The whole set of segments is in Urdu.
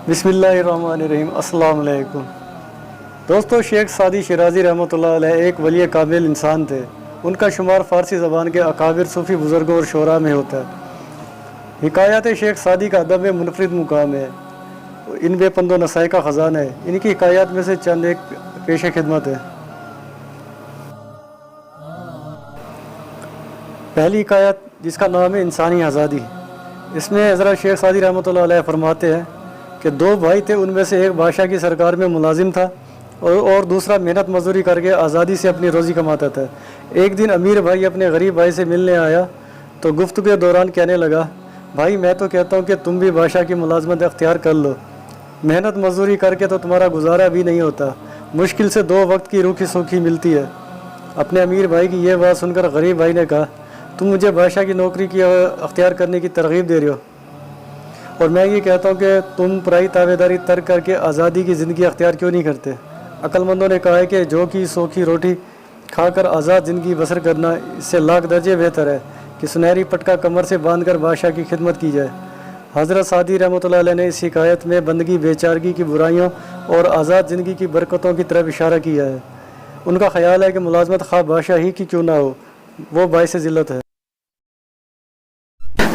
بسم اللہ الرحمن الرحیم۔ السلام علیکم دوستو، شیخ سعدی شیرازی رحمۃ اللہ علیہ ایک ولی کامل انسان تھے۔ ان کا شمار فارسی زبان کے اکابر صوفی بزرگوں اور شعراء میں ہوتا ہے۔ حکایات شیخ سعدی کا ادب میں منفرد مقام ہے، ان بے پند و نسائی کا خزانہ ہے۔ ان کی حکایات میں سے چند ایک پیش خدمت ہے۔ پہلی حکایت، جس کا نام ہے انسانی آزادی، اس میں حضرت شیخ سعدی رحمۃ اللہ علیہ فرماتے ہیں کہ دو بھائی تھے، ان میں سے ایک بادشاہ کی سرکار میں ملازم تھا اور دوسرا محنت مزدوری کر کے آزادی سے اپنی روزی کماتا تھا۔ ایک دن امیر بھائی اپنے غریب بھائی سے ملنے آیا تو گفتگو کے دوران کہنے لگا، بھائی میں تو کہتا ہوں کہ تم بھی بادشاہ کی ملازمت اختیار کر لو، محنت مزدوری کر کے تو تمہارا گزارا بھی نہیں ہوتا، مشکل سے 2 وقت کی روکھی سوکھی ملتی ہے۔ اپنے امیر بھائی کی یہ بات سن کر غریب بھائی نے کہا، تم مجھے بادشاہ کی نوکری کی اختیار کرنے کی ترغیب دے رہے ہو، اور میں یہ کہتا ہوں کہ تم پرائی تابع داری ترک کر کے آزادی کی زندگی اختیار کیوں نہیں کرتے؟ عقل مندوں نے کہا ہے کہ جو کی سوکھی روٹی کھا کر آزاد زندگی بسر کرنا اس سے لاکھ درجے بہتر ہے کہ سنہری پٹکا کمر سے باندھ کر بادشاہ کی خدمت کی جائے۔ حضرت سعدی رحمۃ اللہ علیہ نے اس حکایت میں بندگی، بیچارگی کی برائیوں اور آزاد زندگی کی برکتوں کی طرف اشارہ کیا ہے۔ ان کا خیال ہے کہ ملازمت خواہ بادشاہ ہی کی کیوں نہ ہو، وہ باعث ذلت ہے۔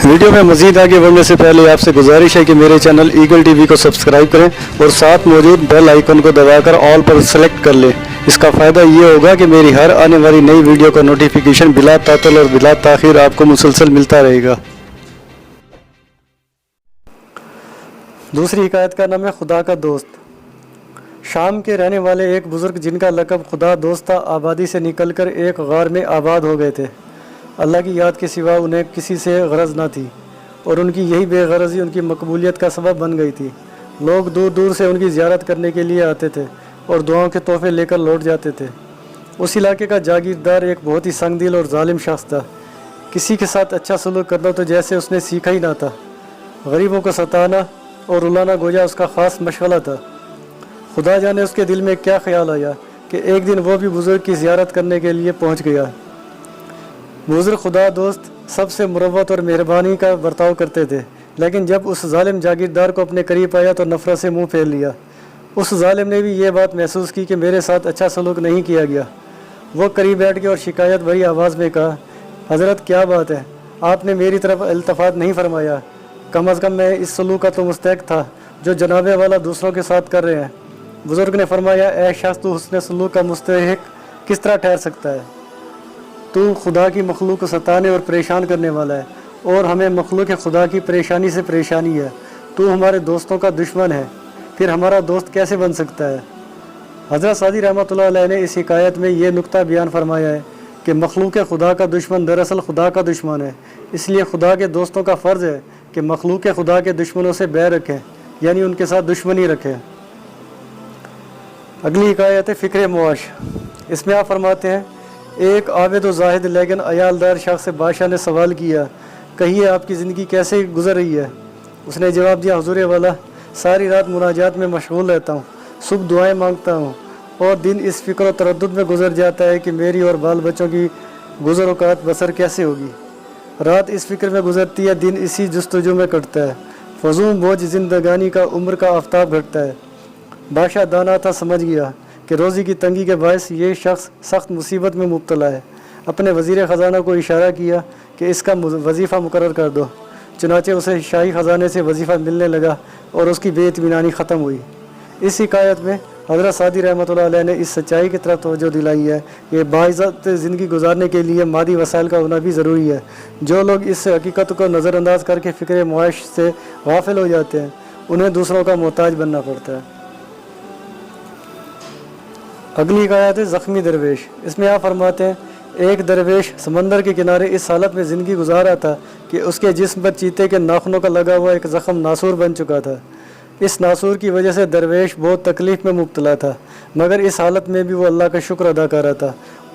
ویڈیو میں مزید آگے بڑھنے سے پہلے آپ سے گزارش ہے کہ میرے چینل ایگل ٹی وی کو سبسکرائب کریں اور ساتھ موجود بیل آئیکن کو دبا کر آل پر سلیکٹ کر لیں۔ اس کا فائدہ یہ ہوگا کہ میری ہر آنے والی نئی ویڈیو کا نوٹیفیکیشن بلا تعطل اور بلا تاخیر آپ کو مسلسل ملتا رہے گا۔ دوسری حکایت کا نام ہے خدا کا دوست۔ شام کے رہنے والے ایک بزرگ جن کا لقب خدا دوست تھا، آبادی سے نکل کر ایک غار میں آباد ہو گئے تھے۔ اللہ کی یاد کے سوا انہیں کسی سے غرض نہ تھی، اور ان کی یہی بے غرضی ان کی مقبولیت کا سبب بن گئی تھی۔ لوگ دور دور سے ان کی زیارت کرنے کے لیے آتے تھے اور دعاؤں کے تحفے لے کر لوٹ جاتے تھے۔ اس علاقے کا جاگیردار ایک بہت ہی سنگ دل اور ظالم شخص تھا۔ کسی کے ساتھ اچھا سلوک کرنا تو جیسے اس نے سیکھا ہی نہ تھا۔ غریبوں کو ستانا اور رلانا گویا اس کا خاص مشغلہ تھا۔ خدا جانے اس کے دل میں کیا خیال آیا کہ ایک دن وہ بھی بزرگ کی زیارت کرنے کے لیے پہنچ گیا۔ بزرگ خدا دوست سب سے مروت اور مہربانی کا برتاؤ کرتے تھے، لیکن جب اس ظالم جاگیردار کو اپنے قریب آیا تو نفرت سے منہ پھیر لیا۔ اس ظالم نے بھی یہ بات محسوس کی کہ میرے ساتھ اچھا سلوک نہیں کیا گیا۔ وہ قریب بیٹھ کے اور شکایت بھری آواز میں کہا، حضرت کیا بات ہے، آپ نے میری طرف التفات نہیں فرمایا، کم از کم میں اس سلوک کا تو مستحق تھا جو جناب والا دوسروں کے ساتھ کر رہے ہیں۔ بزرگ نے فرمایا، اے شخص، تو حسن سلوک کا مستحق کس طرح ٹھہر سکتا ہے؟ تو خدا کی مخلوق کو ستانے اور پریشان کرنے والا ہے، اور ہمیں مخلوق خدا کی پریشانی سے پریشانی ہے۔ تو ہمارے دوستوں کا دشمن ہے، پھر ہمارا دوست کیسے بن سکتا ہے؟ حضرت سعدی رحمۃ اللہ علیہ نے اس حکایت میں یہ نقطہ بیان فرمایا ہے کہ مخلوق خدا کا دشمن دراصل خدا کا دشمن ہے۔ اس لیے خدا کے دوستوں کا فرض ہے کہ مخلوق خدا کے دشمنوں سے بیر رکھیں، یعنی ان کے ساتھ دشمنی رکھیں۔ اگلی حکایت ہے فکر معاش۔ اس میں آپ فرماتے ہیں، ایک عابد و زاہد لیکن عیالدار شخص سے بادشاہ نے سوال کیا، کہیے آپ کی زندگی کیسے گزر رہی ہے؟ اس نے جواب دیا، حضور والا، ساری رات مناجات میں مشغول رہتا ہوں، صبح دعائیں مانگتا ہوں، اور دن اس فکر و تردد میں گزر جاتا ہے کہ میری اور بال بچوں کی گزر اوقات بسر کیسے ہوگی۔ رات اس فکر میں گزرتی ہے، دن اسی جستجو میں کٹتا ہے، فضول بوجھ زندگانی کا عمر کا آفتاب گھٹتا ہے۔ بادشاہ دانا تھا، سمجھ گیا کہ روزی کی تنگی کے باعث یہ شخص سخت مصیبت میں مبتلا ہے۔ اپنے وزیر خزانہ کو اشارہ کیا کہ اس کا وظیفہ مقرر کر دو۔ چنانچہ اسے شاہی خزانے سے وظیفہ ملنے لگا اور اس کی بے اطمینانی ختم ہوئی۔ اس حکایت میں حضرت سعدی رحمۃ اللہ علیہ نے اس سچائی کی طرف توجہ دلائی ہے کہ باعزت زندگی گزارنے کے لیے مادی وسائل کا ہونا بھی ضروری ہے۔ جو لوگ اس حقیقت کو نظر انداز کر کے فکر معاش سے غافل ہو جاتے ہیں، انہیں دوسروں کا محتاج بننا پڑتا ہے۔ اگلی حکایت ہے زخمی درویش۔ اس میں آپ فرماتے ہیں، ایک درویش سمندر کے کنارے اس حالت میں زندگی گزار رہا تھا کہ اس کے جسم پر چیتے کے ناخنوں کا لگا ہوا ایک زخم ناسور بن چکا تھا۔ اس ناسور کی وجہ سے درویش بہت تکلیف میں مبتلا تھا، مگر اس حالت میں بھی وہ اللہ کا شکر ادا کر رہا تھا۔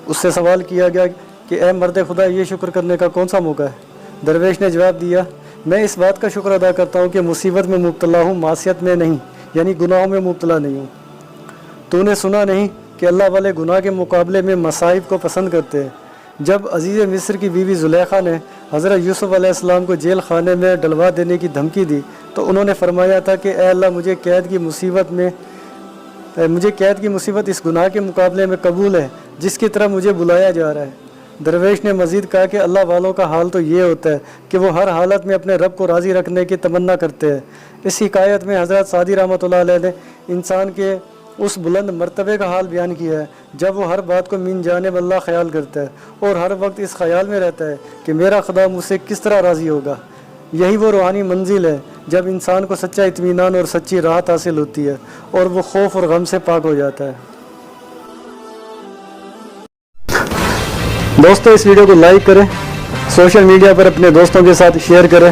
اس سے سوال کیا گیا کہ اے مرد خدا، یہ شکر کرنے کا کون سا موقع ہے؟ درویش نے جواب دیا، میں اس بات کا شکر ادا کرتا ہوں کہ مصیبت میں مبتلا ہوں، معصیت میں نہیں، یعنی گناہوں میں مبتلا نہیں ہوں۔ تو نے سنا نہیں کہ اللہ والے گناہ کے مقابلے میں مصائب کو پسند کرتے ہیں؟ جب عزیز مصر کی بیوی زلیخا نے حضرت یوسف علیہ السلام کو جیل خانے میں ڈلوا دینے کی دھمکی دی تو انہوں نے فرمایا تھا کہ اے اللہ مجھے قید کی مصیبت اس گناہ کے مقابلے میں قبول ہے جس کی طرف مجھے بلایا جا رہا ہے۔ درویش نے مزید کہا کہ اللہ والوں کا حال تو یہ ہوتا ہے کہ وہ ہر حالت میں اپنے رب کو راضی رکھنے کی تمنا کرتے ہیں۔ اس حکایت میں حضرت سعدی رحمۃ اللہ علیہ نے انسان کے اس بلند مرتبے کا حال بیان کیا ہے جب وہ ہر بات کو من جانب اللہ خیال کرتا ہے اور ہر وقت اس خیال میں رہتا ہے کہ میرا خدا مجھ سے کس طرح راضی ہوگا۔ یہی وہ روحانی منزل ہے جب انسان کو سچا اطمینان اور سچی راحت حاصل ہوتی ہے اور وہ خوف اور غم سے پاک ہو جاتا ہے۔ دوستو اس ویڈیو کو لائک کریں، سوشل میڈیا پر اپنے دوستوں کے ساتھ شیئر کریں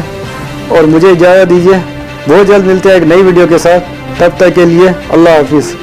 اور مجھے اجازت دیجیے، بہت جلد ملتے ہیں ایک نئی ویڈیو کے ساتھ، تب تک کے لیے اللہ حافظ۔